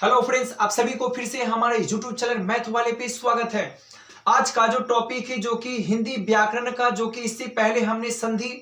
Hello friends, आप सभी को फिर से हमारे यूट्यूब चैनल मैथ वाले पे स्वागत है। आज का जो टॉपिक है जो कि हिंदी व्याकरण का, जो कि इससे पहले हमने संधि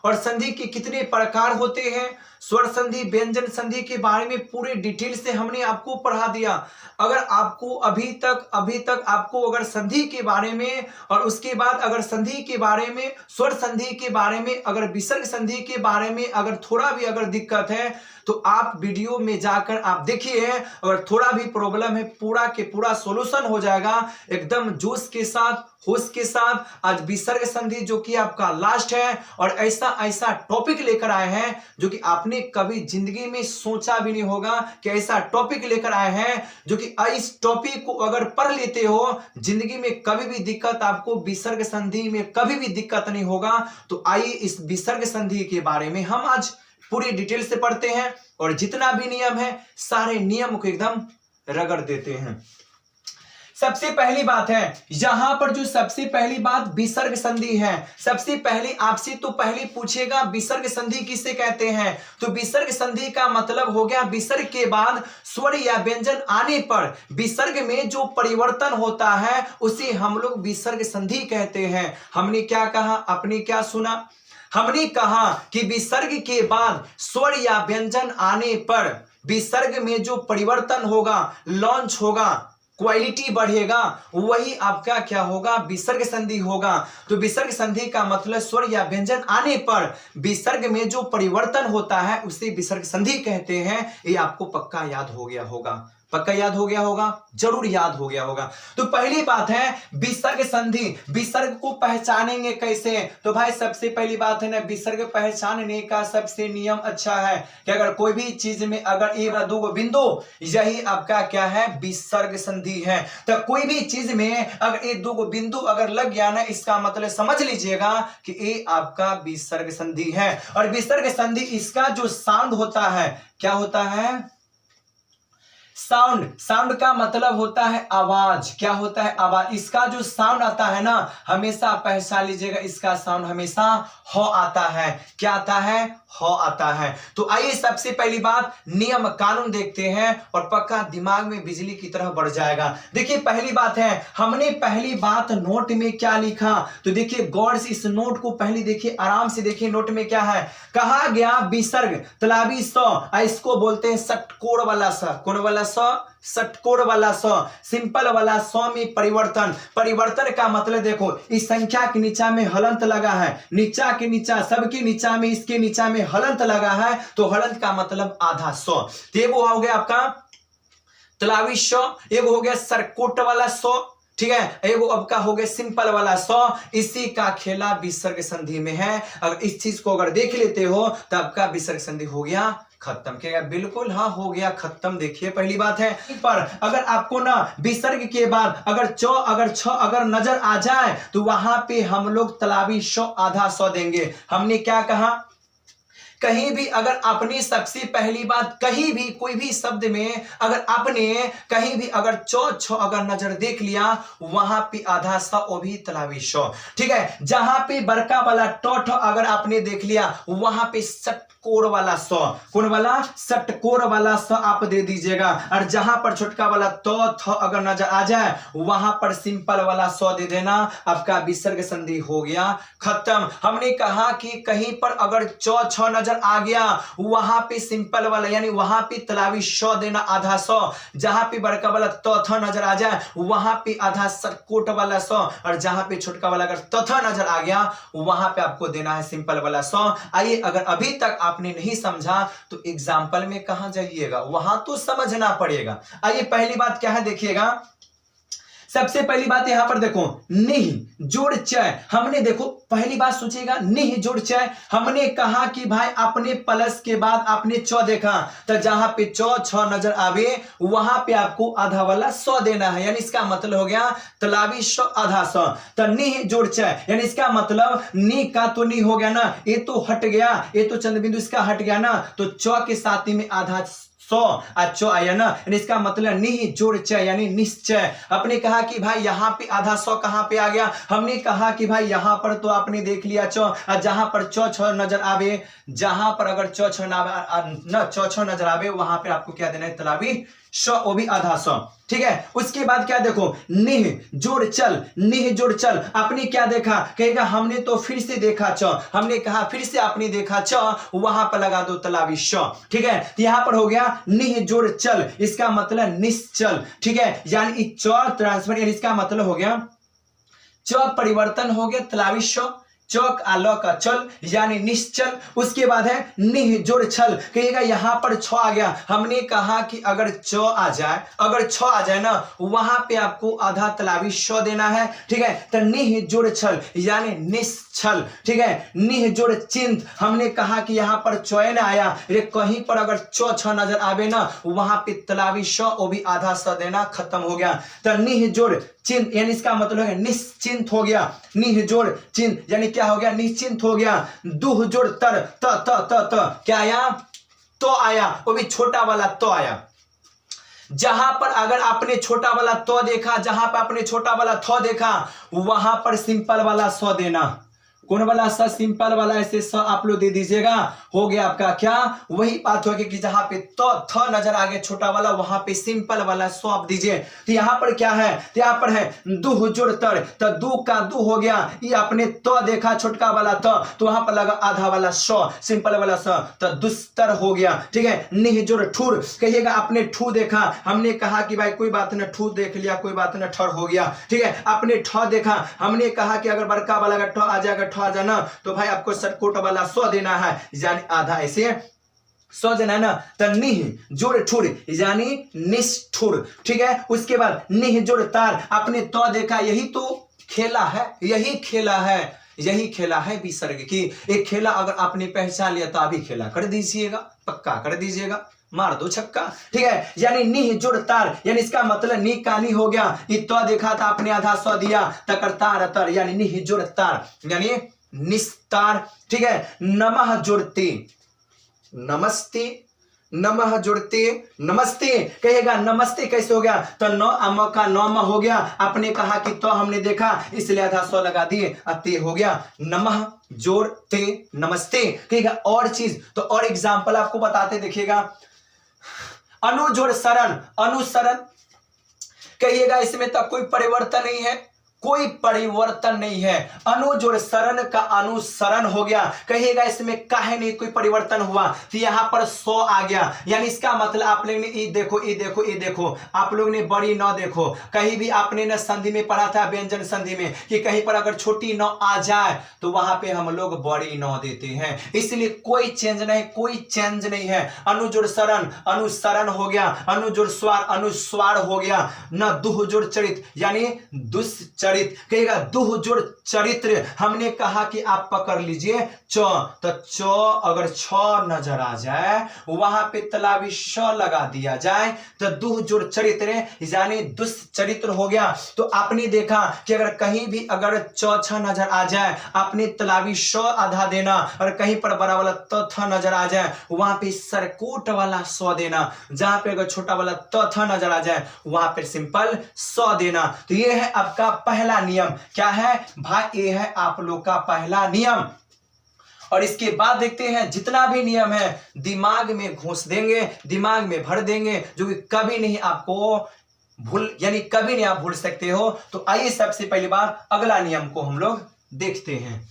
और संधि के कितने प्रकार होते हैं, स्वर संधि, व्यंजन संधि के बारे में पूरे डिटेल से हमने आपको पढ़ा दिया। अगर आपको अभी तक आपको अगर संधि के बारे में और उसके बाद अगर संधि के बारे में, स्वर संधि के बारे में, अगर विसर्ग संधि के बारे में अगर थोड़ा भी अगर दिक्कत है तो आप वीडियो में जाकर आप देखिए। अगर थोड़ा भी प्रॉब्लम है, पूरा के पूरा सॉल्यूशन हो जाएगा एकदम जोश के साथ, होश के साथ। आज विसर्ग संधि जो कि आपका लास्ट है और ऐसा टॉपिक लेकर आए हैं जो कि आपने कभी जिंदगी में सोचा भी नहीं होगा कि ऐसा टॉपिक लेकर आए हैं, जो कि इस टॉपिक को अगर पढ़ लेते हो जिंदगी में कभी भी दिक्कत, आपको विसर्ग संधि में कभी भी दिक्कत नहीं होगा। तो आइए इस विसर्ग संधि के बारे में हम आज पूरी डिटेल से पढ़ते हैं और जितना भी नियम है सारे नियम को एकदम रगड़ देते हैं। सबसे पहली बात है, यहां पर जो सबसे पहली बात विसर्ग संधि है। सबसे पहले आपसे तो पहले पूछेगा विसर्ग संधि किसे कहते हैं। तो विसर्ग संधि का मतलब हो गया विसर्ग के बाद स्वर या व्यंजन आने पर विसर्ग में जो परिवर्तन होता है उसे हम लोग विसर्ग संधि कहते हैं। हमने क्या कहा, आपने क्या सुना? हमने कहा कि विसर्ग के बाद स्वर या व्यंजन आने पर विसर्ग में जो परिवर्तन होगा, लॉन्च होगा, क्वालिटी बढ़ेगा, वही आपका क्या होगा, विसर्ग संधि होगा। तो विसर्ग संधि का मतलब स्वर या व्यंजन आने पर विसर्ग में जो परिवर्तन होता है उसे विसर्ग संधि कहते हैं। ये आपको पक्का याद हो गया होगा, पक्का याद हो गया होगा, जरूर याद हो गया होगा। तो पहली बात है विसर्ग संधि। विसर्ग को पहचानेंगे कैसे? तो भाई सबसे पहली बात है ना, विसर्ग पहचानने का सबसे नियम अच्छा है कि अगर कोई भी चीज में अगर एक या दो बिंदु, यही आपका क्या है, विसर्ग संधि है। तो कोई भी चीज में अगर एक दो बिंदु अगर लग गया ना, इसका मतलब समझ लीजिएगा कि ये आपका विसर्ग संधि है। और विसर्ग संधि इसका जो साउंड होता है, क्या होता है? साउंड। साउंड का मतलब होता है आवाज। क्या होता है? आवाज। इसका जो साउंड आता है ना, हमेशा पहचान लीजिएगा, इसका साउंड हमेशा हो आता है। क्या आता है? हो आता है। तो आइए सबसे पहली बात नियम कानून देखते हैं और पक्का दिमाग में बिजली की तरह बढ़ जाएगा। देखिए पहली बात है, हमने पहली बात नोट में क्या लिखा, तो देखिए गौर से इस नोट को पहले देखिए, आराम से देखिए नोट में क्या है। कहा गया विसर्ग तलावी स, इसको बोलते हैं षटकोण वाला स। कौन वाला स? षटकोण वाला स। सिंपल वाला स में परिवर्तन। परिवर्तन का मतलब देखो, इस संख्या के नीचा में हलंत लगा है, नीचा के नीचा, सबके नीचा में, इसके नीचा में हलंत लगा है, तो हलंत का मतलब आधा स। तो ये वो हो गया आपका तलावी स, एक हो गया सरकोट वाला स, ठीक है, एगो आपका हो गया सिंपल वाला स। इसी का खेला विसर्ग संधि में है। अगर इस चीज को अगर देख लेते हो तो आपका विसर्ग संधि हो गया खत्म। क्या? बिल्कुल हाँ, हो गया खत्म। देखिए पहली बात है, पर अगर आपको ना विसर्ग के बाद अगर छ अगर नजर आ जाए तो वहां पे हम लोग तलावी श आधा स देंगे। हमने क्या कहा, कहीं भी अगर आपने सबसे पहली बात कहीं भी कोई भी शब्द में अगर आपने कहीं भी अगर छ अगर नजर देख लिया, वहां पे आधा सा, वो भी तलावी श, ठीक है। जहां पे बड़का वाला ट अगर आपने देख लिया, वहां पे षटकोण वाला स, कौन वाला? षटकोण वाला स आप दे दीजिएगा। और जहां पर छोटका वाला थ अगर नजर आ जाए, वहां पर सिंपल वाला स दे देना। आपका विसर्ग संधि हो गया खत्म। हमने कहा कि कहीं पर अगर छ नजर आ गया, वहां पे सिंपल वाला यानी वहां पे तलावी श देना आधा स। जहां पे बड़का वाला थ नजर आ जाए, वहां पे आधा षटकोट वाला स। और जहां पे छोटका वाला अगर थ नजर आ गया, वहां पे आपको देना है सिंपल वाला स। आइए, अगर अभी तक आपने नहीं समझा तो एग्जाम्पल में कहां जाइएगा, वहां तो समझना पड़ेगा। आइए पहली बात क्या है देखिएगा। सबसे पहली बात यहां पर देखो, निह जोड़ चय। हमने देखो पहली बात सोचिएगा, निह जोड़ चय। हमने कहा कि भाई अपने प्लस के बाद आपने च देखा, तो जहां पे छ नजर आवे वहां पे आपको आधा वाला स देना है। यानी इसका मतलब हो गया तलावी श आधा स। तो निह जोड़ चय यानी इसका मतलब नि का तो नि हो गया ना, ये तो हट गया, ये तो चंद्र बिंदु इसका हट गया ना, तो च के साथ में आधा सौ अच्छो आया ना, इसका मतलब निह जोड़ च यानी निश्चय। आपने कहा कि भाई यहाँ पे आधा सौ कहाँ पे आ गया, हमने कहा कि भाई यहाँ पर तो आपने देख लिया चौ, जहां पर चौ छ नजर आवे, जहां पर अगर चौ छ न चौ छ नजर आवे वहां पे आपको क्या देना है, तलावी सौ, वो भी आधा सौ। ठीक है, उसके बाद क्या देखो, निह जोड़ चल, निह जोड़ चल। आपने क्या देखा, कहेगा हमने तो फिर से देखा च, हमने कहा फिर से आपने देखा च, वहां पर लगा दो तलावी श। ठीक है, यहां पर हो गया निह जोड़ चल, इसका मतलब निश्चल। ठीक है, यानी च ट्रांसफर, इसका मतलब हो गया च परिवर्तन हो गया तलावी श, चौक आलो का चल यानी निश्चल। उसके बाद है निह जोड़ छल, कहिएगा यहां पर छ आ गया, हमने कहा कि अगर च आ जाए, अगर छ आ जाए ना, वहां पे आपको आधा तलावी श देना है। ठीक है, तो निह जोड़ छल यानी निश्चल। ठीक है, निह जोड़ चिंत, हमने कहा कि यहां पर चयन आया, कहीं पर अगर चौ छ नजर आवे ना, वहां पे तलावी श, वो भी आधा स देना, खत्म हो गया। तो निह जोड़ चिंत यानी इसका मतलब है निश्चिंत हो गया, निह जोड़ चिंत यानी क्या हो गया, निश्चिंत हो गया। दुह जोड़ तर, त त त त क्या आया, तो आया, वो भी छोटा वाला तो आया। जहां पर अगर आपने छोटा वाला तो देखा, जहां पर आपने छोटा वाला थो देखा, वहां पर सिंपल वाला सौ देना। कौन वाला स, सिंपल वाला, ऐसे स आप लोग दे दीजिएगा। हो गया आपका क्या, वही बात होगी कि जहां पे तो थ नजर आ गया छोटा वाला, वहां पे सिंपल वाला सो आप दीजिए। तो यहां पर क्या है, तो यहां पर है दुह जोड़ तर, तो दू का दू हो गया, ये आपने तो देखा छोटका वाला तो वहां पर लगा आधा वाला सो, सिंपल वाला स, तो दुस्तर हो गया। ठीक है, निह जोड़ ठुर, कहिएगा आपने ठू देखा, हमने कहा कि भाई कोई बात न, ठू देख लिया कोई बात न, ठर हो गया। ठीक है, आपने ठ देखा, हमने कहा कि अगर बड़का वाला का ठ आ जाएगा, आ जाना, तो भाई आपको सटकोट वाला सौ देना है, यानी आधा ऐसे सौ देना है ना। तो निह जोड़ ठुर यानी निष्ठुर। ठीक है, उसके बाद निह जोड़ तार, आपने तो देखा, यही तो खेला है, यही खेला है, यही खेला है विसर्ग की। एक खेला अगर आपने पहचान लिया तो अभी खेला कर दीजिएगा, पक्का कर दीजिएगा, मार दो छक्का। ठीक है, यानी निह जोड़ तार यानी इसका मतलब नी कानी हो गया, ये तो देखा था आपने आधा सौ दिया, तकर तार तर यानी निह जोड़ तार यानी निस्तार। ठीक है, नमः जुड़ते, नमस्ते, नमः जुड़ते नमस्ते, कहेगा नमस्ते कैसे हो गया, तो नौ अम का नौम हो गया, आपने कहा कि तो हमने देखा इसलिए आधा सौ लगा दिए, अते हो गया नमः जोड़ते नमस्ते। कहेगा और चीज, तो और एग्जाम्पल आपको बताते देखिएगा। अनुजोड़ शरण, अनुसरण, कहिएगा इसमें तो कोई परिवर्तन नहीं है, कोई परिवर्तन नहीं है। अनुजोड़ शरण का अनुसरण हो गया, कहिएगा इसमें काहे नहीं कोई परिवर्तन हुआ, तो यहां पर सौ आ गया, यानी इसका मतलब आप लोग ने ये देखो, ये देखो, ये देखो, आप लोग ने बड़ी नौ देखो, कहीं भी आपने न संधि में पढ़ा था, व्यंजन संधि में, कि कहीं पर अगर छोटी नौ आ जाए तो वहां पे हम लोग बड़ी नौ देते हैं, इसलिए कोई चेंज नहीं, कोई चेंज नहीं है। अनुजोड़ शरण अनुसरण हो गया, अनुजोड़ स्वार अनुस्वार हो गया, न दुह जोड़ चरित यानी दुष्चरित, कहेगा दुह जोड़ चरित्र, हमने कहा कि आप पकड़ लीजिए च, तो च अगर छ नजर आ जाए वहां पे तलावी श लगा दिया जाए, तो दुह जोड़ चरित्र यानी दुष्चरित्र हो गया। तो आपने देखा कि अगर कहीं भी अगर च छ नजर आ जाए, आपने तलावी श आधा देना, और कहीं पर बड़ा वाला त थ नजर आ जाए वहां पे सरकोट वाला स देना, जहां पे अगर छोटा वाला त थ नजर आ जाए वहां पे सिंपल स देना। तो ये है आपका पहला नियम, क्या है भाई, ये है आप लोग का पहला नियम। और इसके बाद देखते हैं जितना भी नियम है दिमाग में घुस देंगे, दिमाग में भर देंगे, जो कि कभी नहीं आपको भूल, यानी कभी नहीं आप भूल सकते हो। तो आइए सबसे पहली बात अगला नियम को हम लोग देखते हैं।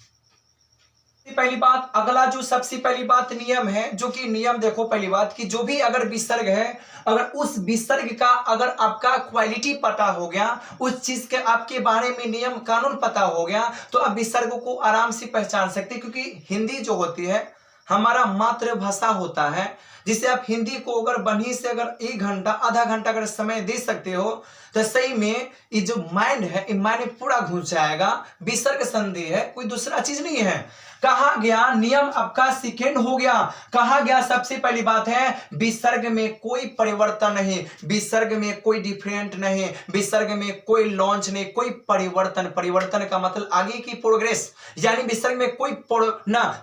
पहली बात, अगला जो सबसे पहली बात नियम है, जो कि नियम देखो पहली बात कि जो भी अगर विसर्ग है, अगर उस विसर्ग का अगर आपका क्वालिटी पता हो गया, उस चीज के आपके बारे में नियम कानून पता हो गया, तो आप विसर्ग को आराम से पहचान सकते हैं। क्योंकि हिंदी जो होती है हमारा मातृभाषा होता है, जिसे आप हिंदी को अगर बनी से अगर 1 घंटा आधा घंटा अगर समय दे सकते हो, तो सही में ये जो माइंड है, ये माइंड पूरा घुस जाएगा। विसर्ग संधि है, कोई दूसरा चीज नहीं है। कहा गया नियम आपका सेकेंड हो गया, कहा गया सबसे पहली बात है विसर्ग में कोई परिवर्तन नहीं, विसर्ग में कोई डिफरेंट नहीं, विसर्ग में कोई लॉन्च नहीं, कोई परिवर्तन, परिवर्तन का मतलब आगे की प्रोग्रेस, यानी विसर्ग में कोई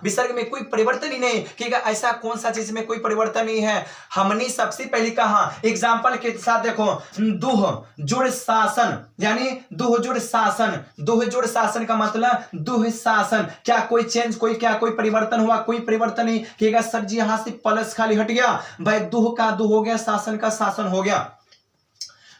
विसर्ग में कोई परिवर्तन ही नहीं। कि ऐसा कौन सा चीज में कोई परिवर्तन परिवर्तन नहीं है। हमने सबसे पहले कहा एग्जाम्पल के साथ देखो, दुह जुड़ शासन, यानी दुह जुड़ शासन, दुह जुड़ शासन का मतलब दुह शासन, क्या कोई चेंज, कोई परिवर्तन हुआ? कोई परिवर्तन नहीं। कहेगा सर जी यहां से प्लस खाली हट गया, भाई दुह का दुह हो गया, शासन का शासन हो गया।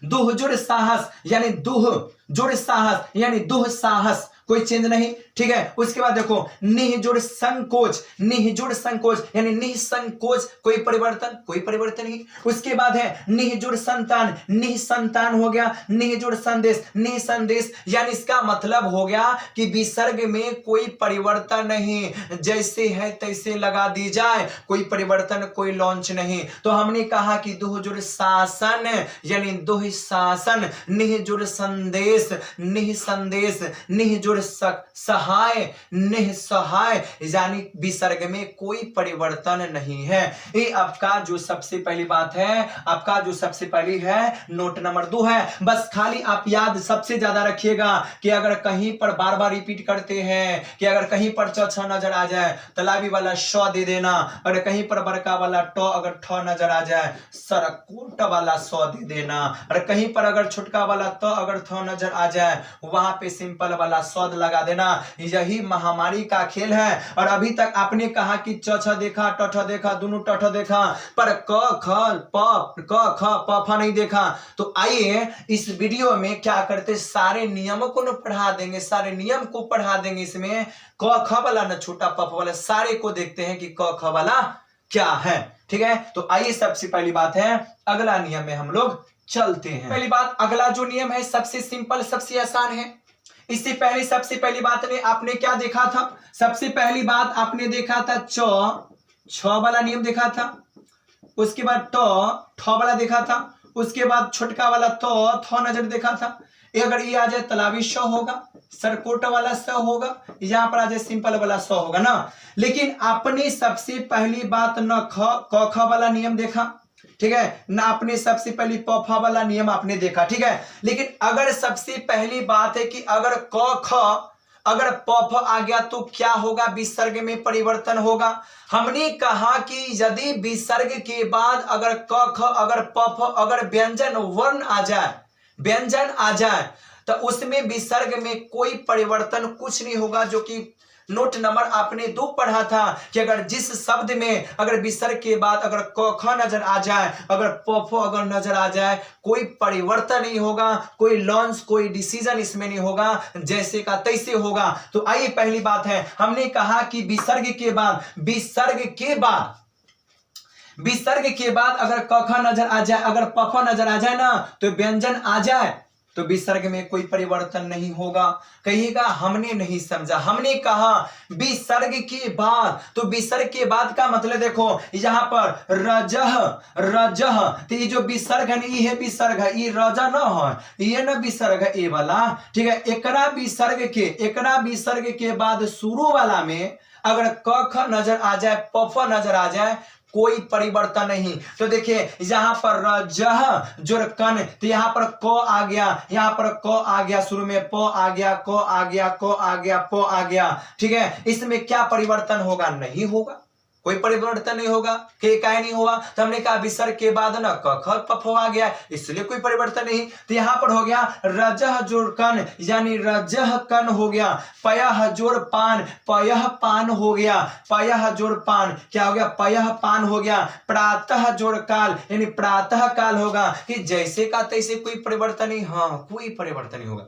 दुह जुड़ साहस यानी दुह जुड़ साहस यानी दुह साहस, कोई चेंज नहीं, ठीक है। उसके बाद देखो निह जुड़ संकोच, निह जुड़ संकोच यानी निसंकोच, कोई परिवर्तन नहीं। उसके बाद है निह जुड़ संतान, निह संतान हो गया। निह जुड़ संदेश, निह संदेश यानी इसका मतलब हो गया कि विसर्ग में कोई परिवर्तन नहीं, जैसे है तैसे लगा दी जाए, कोई परिवर्तन, कोई लॉन्च नहीं। तो हमने कहा कि दुह जुड़ शासन यानी दुह शासन, निह जुड़ संदेश, निह संदेश, निह जुड़ सहाय, निसहाय यानी विसर्ग में कोई परिवर्तन नहीं है। ये आपका जो सबसे पहली बात है, आपका जो सबसे पहली है नोट नंबर 2 है। बस खाली आप याद सबसे ज्यादा रखिएगा कि अगर कहीं पर बार बार रिपीट करते हैं, कि अगर कहीं पर च नजर आ जाए तलाबी वाला श दे देना, अगर कहीं पर बड़का वाला ट अगर ठ नजर आ जाए सरकोट वाला स दे देना, और कहीं पर अगर छोटका वाला त अगर थ नजर आ जाए वहां पे सिंपल वाला सद लगा देना। यही महामारी का खेल है। और अभी तक आपने कहा कि च देखा, ट देखा, दोनों ट देखा, पर क ख प नहीं देखा। तो आइए इस वीडियो में क्या करते, सारे नियमों को न पढ़ा देंगे, सारे नियम को पढ़ा देंगे। इसमें क ख वाला न छोटा प वाला सारे को देखते हैं कि क ख वाला क्या है, ठीक है। तो आइए सबसे पहली बात है अगला नियम में हम लोग चलते हैं। पहली बात, अगला जो नियम है सबसे सिंपल, सबसे आसान है। इससे पहले सबसे पहली बात ने आपने क्या देखा था? सबसे पहली बात आपने देखा था छ वाला नियम देखा था, उसके बाद ठ वाला देखा था, उसके बाद छोटका वाला थ नजर देखा था। ये अगर ये आ जाए तलावी श होगा, सरकोट वाला स होगा, यहाँ पर आ जाए सिंपल वाला स होगा ना। लेकिन आपने सबसे पहली बात न क ख वाला नियम देखा, ठीक है ना, आपने सबसे पहली प फ वाला नियम आपने देखा, ठीक है। लेकिन अगर सबसे पहली बात है कि अगर क ख अगर प फ आ गया तो क्या होगा? विसर्ग में परिवर्तन होगा। हमने कहा कि यदि विसर्ग के बाद अगर क ख अगर प फ अगर व्यंजन वर्ण आ जाए, व्यंजन आ जाए, तो उसमें विसर्ग में कोई परिवर्तन कुछ नहीं होगा। जो कि नोट नंबर आपने 2 पढ़ा था कि अगर जिस शब्द में अगर विसर्ग के बाद अगर क ख नजर आ जाए, अगर प फ अगर नजर आ जाए, कोई परिवर्तन नहीं होगा, कोई लॉन्च, कोई डिसीजन इसमें नहीं होगा, जैसे का तैसे होगा। तो आइए पहली बात है, हमने कहा कि विसर्ग के बाद अगर क ख नजर आ जाए, अगर प फ नजर आ जाए ना, तो व्यंजन आ जाए तो विसर्ग में कोई परिवर्तन नहीं होगा। कहिएगा हमने नहीं समझा। हमने कहा विसर्ग के बाद, तो विसर्ग के बाद का मतलब देखो यहाँ पर रजह, तो ये जो विसर्ग है ये है विसर्ग है, ये रजा न है, ये ना विसर्ग है, ये वाला, ठीक है। एकरा विसर्ग के बाद शुरू वाला में अगर क ख नजर आ जाए, प फ नजर आ जाए, कोई परिवर्तन नहीं। तो देखिए यहाँ पर रजह जुड़ कन, तो यहाँ पर क आ गया, यहाँ पर क आ गया, शुरू में प आ गया, क आ गया, क आ गया, प आ गया, ठीक है। इसमें क्या परिवर्तन होगा? नहीं होगा, कोई परिवर्तन नहीं होगा। क्या नहीं हुआ? तो हमने कहा विसर्ग के बाद ना क ख प फ आ गया, इसलिए कोई परिवर्तन नहीं। तो यहाँ पर हो गया रजह जोड़ कन, यानी रजह कन हो गया। पयह जोड़ पान, पयह पान हो गया, पयह जोड़ पान क्या हो गया? पयह पान हो गया। प्रातः जोड़ काल, यानी प्रातः काल होगा, कि जैसे का तैसे कोई परिवर्तन नहीं, हाँ कोई परिवर्तन नहीं होगा।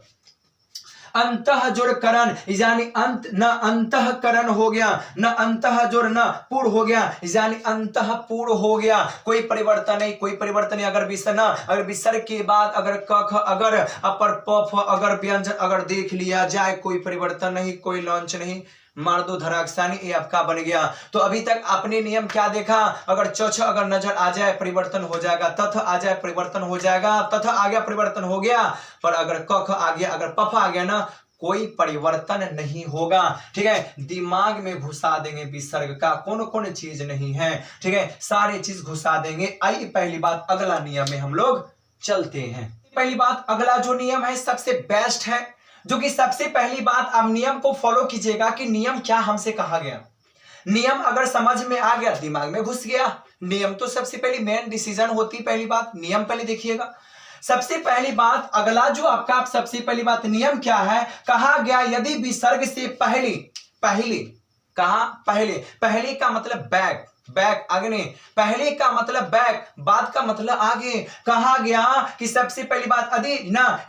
अंतः जोड़ करण, यानी अंत न अंतः करण हो गया, न अंतः जोड़ न पूर्ण हो गया, यानी अंतः पूर्ण हो गया, कोई परिवर्तन नहीं, कोई परिवर्तन नहीं। अगर विसर्ग के बाद अगर क ख अगर अपर प फ अगर व्यंजन अगर देख लिया जाए, कोई परिवर्तन नहीं, कोई लॉन्च नहीं, मार दो धराक्षानी, ये आपका बन गया। तो अभी तक आपने नियम क्या देखा? अगर च अगर नजर आ जाए परिवर्तन हो जाएगा, तथ आ जाए परिवर्तन हो जाएगा, तथ आ गया परिवर्तन हो गया, पर अगर क ख आ गया, अगर प फ आ गया ना, कोई परिवर्तन नहीं होगा, ठीक है। दिमाग में घुसा देंगे विसर्ग का कौन कौन चीज नहीं है, ठीक है, सारी चीज घुसा देंगे। आइए पहली बात अगला नियम में हम लोग चलते हैं। पहली बात अगला जो नियम है सबसे बेस्ट है, जो कि सबसे पहली बात आप नियम को फॉलो कीजिएगा कि नियम क्या हमसे कहा गया। नियम अगर समझ में आ गया, दिमाग में घुस गया, नियम तो सबसे पहले मेन डिसीजन होती, पहली बात नियम पहले देखिएगा। सबसे पहली बात अगला जो आपका सबसे पहली बात नियम क्या है, कहा गया यदि विसर्ग से पहले, पहले कहा पहले, पहले का मतलब बैक, बैक आगे नहीं, पहले का मतलब बैक, बाद का मतलब आगे। कहा गया कि सबसे पहली बात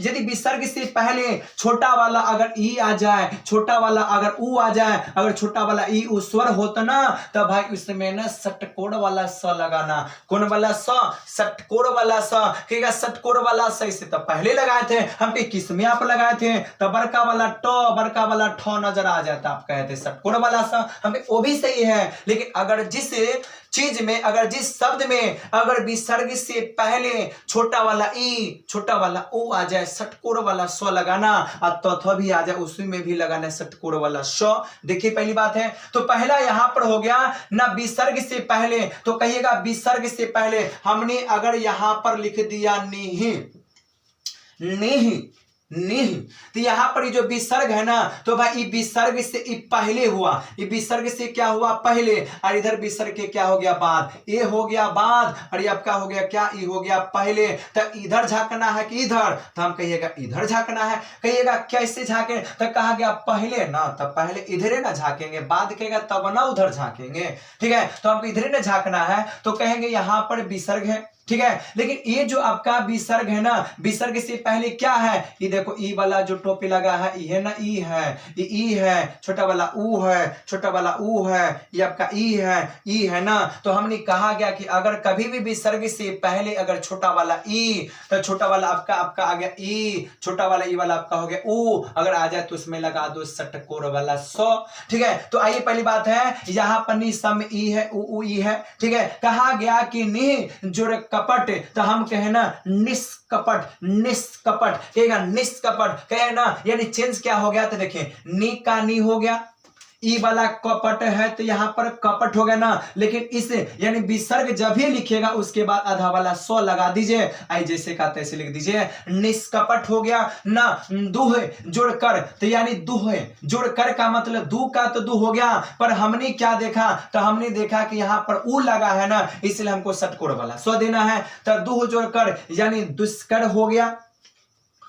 यदि विसर्ग से पहले छोटा वाला अगर ई आ जाए, छोटा वाला अगर ऊ आ जाए, अगर छोटा वाला ई उ स्वर होता ना, तो भाई उसमें ना षटकोण वाला स लगाना। कौन वाला स? षटकोण वाला स। कहेगा षटकोण वाला स, इसे तो पहले लगाए थे हम पे, किसमें आप लगाए थे? तो बड़का वाला ट, बड़का वाला ठ नजर आ जाता, आप कहते षटकोण वाला स, हमें वो भी सही है। लेकिन अगर जिस चीज में, अगर जिस शब्द में अगर विसर्ग से पहले छोटा वाला ई, छोटा वाला ओ आ जाए, षटकोण वाला स लगाना, और तथा भी आ जाए उसी में भी लगाना षटकोण वाला श। देखिए पहली बात है, तो पहला यहां पर हो गया ना विसर्ग से पहले, तो कहिएगा विसर्ग से पहले हमने अगर यहां पर लिख दिया निहि, निहि, निहि, तो यहां पर जो विसर्ग है ना, तो भाई ये विसर्ग से पहले हुआ, ये विसर्ग से क्या हुआ? पहले, और इधर विसर्ग के क्या हो गया? बाद। ये हो गया बाद, और ये आपका हो गया क्या? ये हो गया पहले। तो इधर झांकना है कि इधर? तो हम कहिएगा इधर झांकना है। कहिएगा कैसे झांके? तो कहा गया पहले ना, तब पहले इधर ना झांकेंगे, बाद कहेगा तब ना उधर झांकेंगे, ठीक है? तो हमको इधर ना झांकना है, तो कहेंगे यहां पर विसर्ग है, ठीक है? लेकिन ये जो आपका विसर्ग है ना, विसर्ग से पहले क्या है? ये देखो ई वाला जो टोपी लगा है, ये ना ई है, ये ई है, छोटा वाला ऊ है, छोटा वाला ऊ है, ये आपका ई है ना। तो हमने कहा गया कि अगर कभी भी विसर्ग से पहले अगर छोटा वाला ई, तो छोटा वाला आपका आ गया ई, छोटा वाला ई वाला आपका हो गया ऊ, अगर आ जाए तो उसमें लगा दो षटकोण वाला स, ठीक है? तो आइए पहली बात है, यहां पर नि सम ई है, ऊ ई है, ठीक है? कहा गया कि नि जोड़ कपट, तो हम कहे ना निष्कपट, निष्कपट, कहेगा निष्कपट, कहे ना, यानी चेंज क्या हो गया? तो देखिए नी का नी हो गया, ई वाला कपट है तो यहां पर कपट हो गया ना। लेकिन इस यानी विसर्ग जब भी लिखिएगा उसके बाद आधा वाला स लगा दीजिए, आई जैसे का तैसे लिख दीजिए, निष्कपट हो गया ना। दुह जोड़कर, तो यानी दुह जोड़कर का मतलब दू का तो दू हो गया, पर हमने क्या देखा? तो हमने देखा कि यहां पर ऊ लगा है ना, इसलिए हमको षटकोण वाला स देना है। तो दुह जोड़कर यानी दुष्कर हो गया।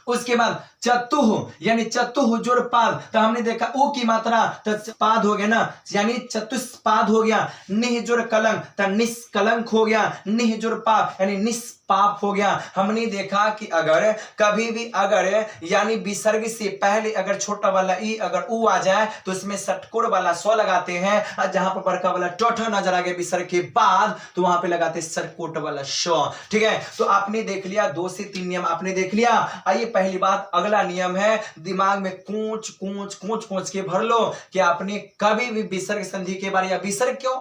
उसके बाद चतुह यानी चतुह जोड़ पाद, तो हमने देखा ऊ की मात्रा तो पाद हो गया ना, यानी चतुष्पाद हो गया। निह जोड़ कलंक, तो निष्कलंक हो गया। निह जोड़ पाप यानी निष्पाप हो गया। हमने देखा कि अगर कभी भी अगर यानी विसर्ग से पहले अगर छोटा वाला ई अगर ऊ आ जाए तो उसमें षटकोण वाला स लगाते हैं, और जहां पर बड़का वाला टठ नजर आ गया विसर्ग के बाद तो वहां पे लगाते हैं षटकोण वाला श, ठीक है? तो आपने देख लिया 2 से 3 नियम आपने देख लिया। आइए पहली बात अगला नियम है, दिमाग में कूच कूच कूच कूच के भर लो कि आपने कभी भी विसर्ग संधि के बारे, या विसर्ग क्यों,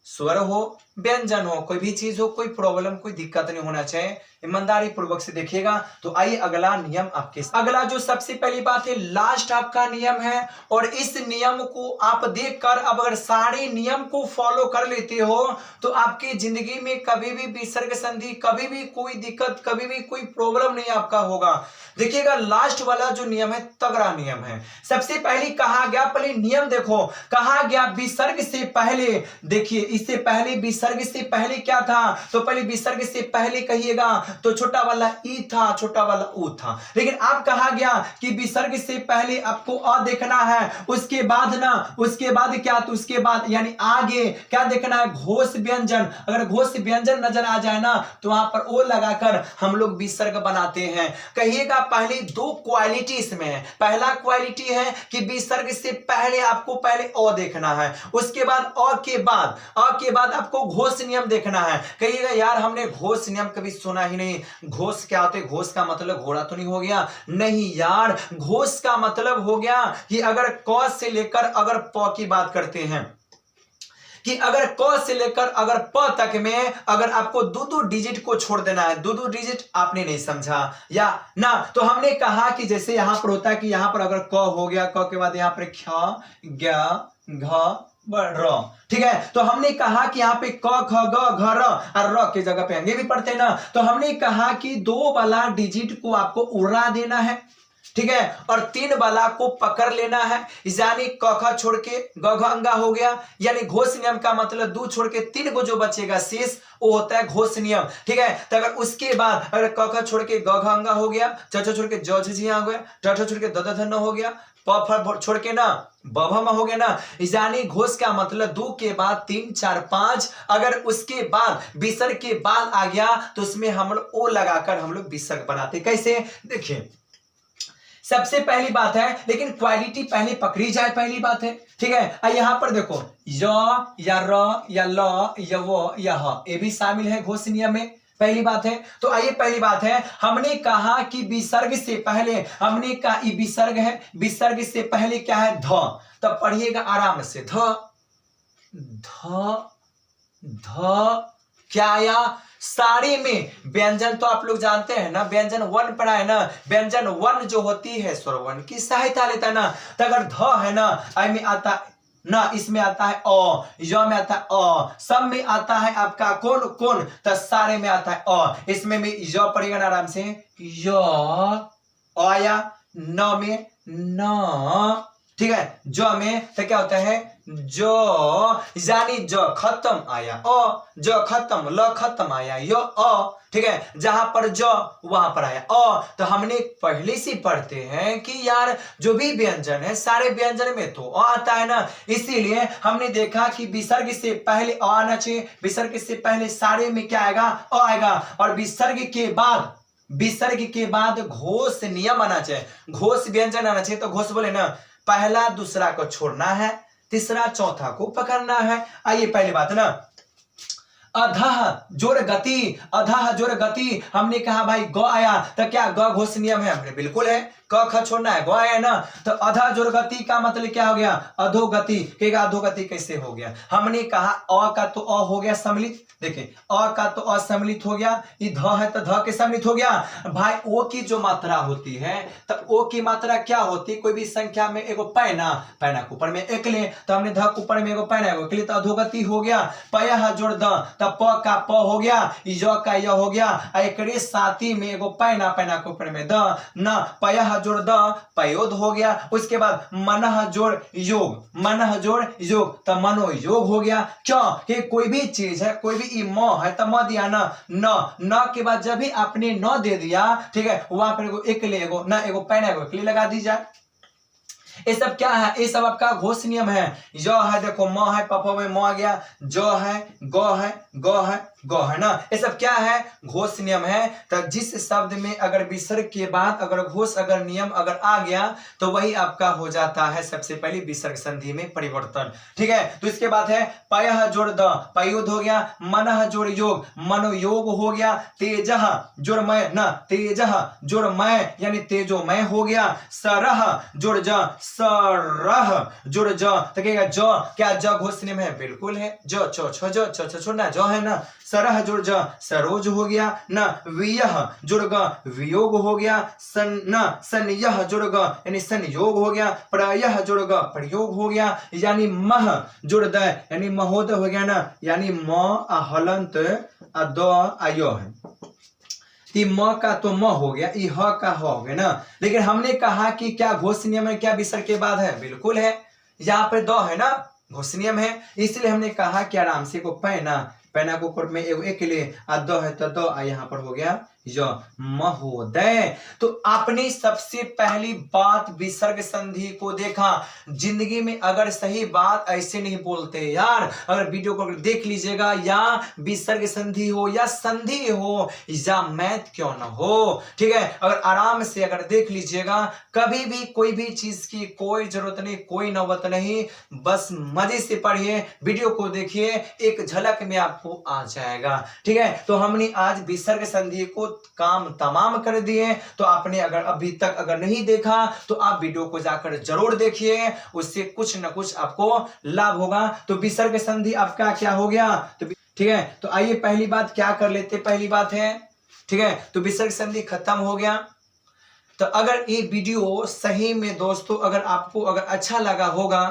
स्वर हो व्यंजन हो, कोई भी चीज हो, कोई प्रॉब्लम कोई दिक्कत नहीं होना चाहिए, ईमानदारी पूर्वक से देखिएगा। तो आइए अगला नियम आपके, अगला जो सबसे पहली बात है लास्ट आपका नियम है, और इस नियम को आप देखकर अब अगर सारे नियम को फॉलो कर लेते हो तो आपकी जिंदगी में कभी भी विसर्ग संधि, कभी भी कोई दिक्कत, कभी भी कोई प्रॉब्लम नहीं आपका होगा। देखिएगा लास्ट वाला जो नियम है तगड़ा नियम है। सबसे पहले कहा गया, पहले नियम देखो, कहा गया विसर्ग से पहले, देखिए इससे पहले विसर्ग से पहले क्या था? तो पहले विसर्ग से पहले कहिएगा तो छोटा वाला ई था, छोटा वाला ऊ था। लेकिन आप कहा गया कि विसर्ग से पहले आपको अ देखना है, उसके बाद ना, उसके बाद क्या? तो उसके बाद यानी आगे क्या देखना है? घोष व्यंजन। अगर घोष व्यंजन नजर आ जाए ना तो वहां पर ओ लगाकर हम लोग विसर्ग बनाते हैं। कहिएगा पहले 2 क्वालिटी इसमें है। पहला क्वालिटी है कि विसर्ग से पहले आपको पहले अ देखना है, उसके बाद अ के बाद आपको घोष नियम देखना है। कहिएगा यार हमने घोष नियम कभी सुना ही नहीं, घोष क्या होते? घोष का मतलब घोड़ा तो नहीं हो गया? नहीं यार, घोष का मतलब हो गया कि अगर क से लेकर अगर प की बात करते हैं कि अगर क से लेकर अगर प तक में अगर आपको 2 डिजिट को छोड़ देना है, 2 डिजिट आपने नहीं समझा या ना, तो हमने कहा कि जैसे यहां पर होता है कि यहां पर अगर क हो गया, क के बाद यहां पर ख ग घ र, ठीक है? तो हमने कहा कि यहाँ पे क ख ग घ र और र के जगह पे अंगे भी पढ़ते हैं ना, तो हमने कहा कि 2 वाला डिजिट को आपको उड़ा देना है, ठीक है, और 3 वाला को पकड़ लेना है, यानी क ख छोड़ के ग घ अंगा हो गया, यानी घोष नियम का मतलब 2 छोड़ के 3 को जो बचेगा शेष वो होता है घोष नियम। ठीक है, तो अगर उसके बाद अगर क ख छोड़ के ग घ अंगा हो गया, च छ छोड़ के ज झ झिया हो गया, ट ठ छोड़ के द ध ध न हो गया, प फ छोड़ के ना ब भ म हो गया ना, यानी घोष का मतलब 2 के बाद 3 4 5, अगर उसके बाद विसर्ग के बाद आ गया तो उसमें हम लोग ओ लगाकर हम लोग विसर्ग बनाते। कैसे, देखिए सबसे पहली बात है, लेकिन क्वालिटी पहले पकड़ी जाए, पहली बात है। ठीक है, यहां पर देखो य या र या ल या व या ह, ये भी शामिल है घोष नियम में, पहली बात है। तो आइए पहली बात है, हमने कहा कि विसर्ग से पहले, हमने कहा ये विसर्ग है, विसर्ग से पहले क्या है ध, तब पढ़िएगा आराम से, ध ध ध क्या आया, सारे में व्यंजन तो आप लोग जानते हैं ना, व्यंजन वर्ण पढ़ा है ना, व्यंजन वर्ण जो होती है स्वर वर्ण की सहायता लेता है ना, तो अगर ध है ना, आई में आता ना, इसमें आता है अ, य में आता है अ, सब में आता है आपका कौन कौन, तो सारे में आता है अ, इसमें भी य पढ़ेगा ना आराम से, य आया, न में न, ठीक है, ज में तो क्या होता है जो, यानी ज खत्म आया अ, ज खत्म, ल खत्म आया य अ, ठीक है, जहां पर ज वहां पर आया अ। तो हमने पहले से पढ़ते हैं कि यार जो भी व्यंजन है सारे व्यंजन में तो अ आता है ना, इसीलिए हमने देखा कि विसर्ग से पहले अ आना चाहिए, विसर्ग से पहले सारे में क्या आएगा अ आएगा, और विसर्ग के बाद घोष नियम आना चाहिए, घोष व्यंजन आना चाहिए। तो घोष बोले ना, पहला दूसरा को छोड़ना है, तीसरा चौथा को पकड़ना है। आइए पहली बात ना, अधः जोड़ गति, अधः जोड़ गति, हमने कहा भाई ग आया तो क्या ग घोष नियम है, हमने बिल्कुल है, क ख छोड़ना है, ग आया ना, तो अधः जोड़ गति का मतलब क्या हो गया अधोगति, कहेगा अधोगति कैसे हो गया, हमने कहा अ का तो अ हो गया सम्मिलित, देखिए अ का तो असम्मिलित हो गया, ये ध है तो ध के सम्मिलित हो गया। भाई ओ की जो मात्रा होती है, तो ओ की मात्रा क्या होती है, कोई भी संख्या में एगो पैना, पैना के ऊपर में एक ले, तो हमने ध के ऊपर में एगो पैना एगो ले, तो अधोगति हो गया, पय जोड़ द, तब प का प हो गया, य का य हो गया, एकरे साथी में एगो पैना, पैना के ऊपर में द, न पय जोड़ द पयोद हो गया। उसके बाद मनः जोड़ योग, मनः जोड़ योग, तो मनो योग हो गया। क्यों कि कोई भी चीज है, कोई भी म है तो म दिया ना, न के बाद जब भी आपने न दे दिया, ठीक है, वहां पर एगो एक ले एगो न एगो पैना एगो एक ले लगा दी जाए। ये सब क्या है, ये सब आपका घोष नियम है। य है, देखो म है, पप में म आ गया, ज है, ग है, ग है, ग है ना, ये सब क्या है घोष नियम है। तो जिस शब्द में अगर विसर्ग के बाद अगर घोष अगर नियम अगर आ गया तो वही आपका हो जाता है सबसे पहले विसर्ग संधि में परिवर्तन। ठीक है, तो इसके बाद है पयः जोड़ द पयोद हो गया, मनः जोड़ योग मनोयोग हो गया, तेजः जोड़ मय न तेजः जोड़ मय यानी तेजोमय हो गया, सरह जोड़ ज सरह जोड़ ज, तो कहेगा ज, क्या ज घोष नियम है, बिल्कुल है, ज छ छ ज छ छ छोड़ना ज है ना, सरह जोड़ ज सरोज हो गया, न वियह जोड़ ग वियोग हो गया, सन न सनयह जोड़ ग यानी संयोग हो गया, प्रयह जोड़ ग प्रयोग हो गया, यानी मह जोड़ द यानी महोदय हो गया ना, यानी म हलंत द आयो है, म का तो म हो गया, ई ह का ह हो गया ना। लेकिन हमने कहा कि क्या घोष नियम है, क्या विसर्ग के बाद है, बिल्कुल है, यहाँ पे द है ना घोष नियम है, इसलिए हमने कहा कि आराम से को पैना, पैना को ऊपर में एगो एक ले द है तो द यहाँ पर हो गया य महोदय। तो आपने सबसे पहली बात विसर्ग संधि को देखा। जिंदगी में अगर सही बात ऐसे नहीं बोलते यार, अगर वीडियो को देख लीजिएगा, या विसर्ग संधि हो या संधि हो या मैथ क्यों ना हो, ठीक है, अगर आराम से अगर देख लीजिएगा, कभी भी कोई भी चीज की कोई जरूरत नहीं, कोई नौबत नहीं, बस मजे से पढ़िए, वीडियो को देखिए, एक झलक में आपको आ जाएगा। ठीक है, तो हमने आज विसर्ग संधि को काम तमाम कर दिए। तो आपने अगर अभी तक अगर नहीं देखा तो आप वीडियो को जाकर जरूर देखिए, उससे कुछ न कुछ आपको लाभ होगा। तो विसर्ग संधि आपका क्या हो गया, तो ठीक है, तो आइए पहली बात क्या कर लेते, पहली बात है, ठीक है, तो विसर्ग संधि खत्म हो गया। तो अगर ये वीडियो सही में दोस्तों अगर आपको अगर अच्छा लगा होगा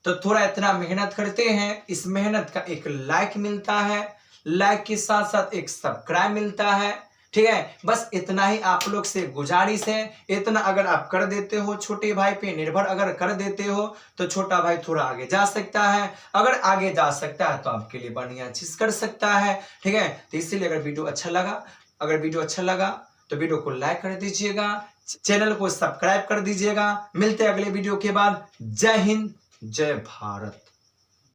तो थोड़ा इतना मेहनत करते हैं, इस मेहनत का एक लाइक मिलता है, लाइक के साथ साथ एक सब्सक्राइब मिलता है, ठीक है, बस इतना ही आप लोग से गुजारिश है। इतना अगर आप कर देते हो, छोटे भाई पे निर्भर अगर कर देते हो, तो छोटा भाई थोड़ा आगे जा सकता है। अगर आगे जा सकता है तो आपके लिए बढ़िया चीज कर सकता है। ठीक है, तो इसीलिए अगर वीडियो अच्छा लगा तो वीडियो को लाइक कर दीजिएगा, चैनल को सब्सक्राइब कर दीजिएगा। मिलते हैं अगले वीडियो के बाद। जय हिंद, जय भारत।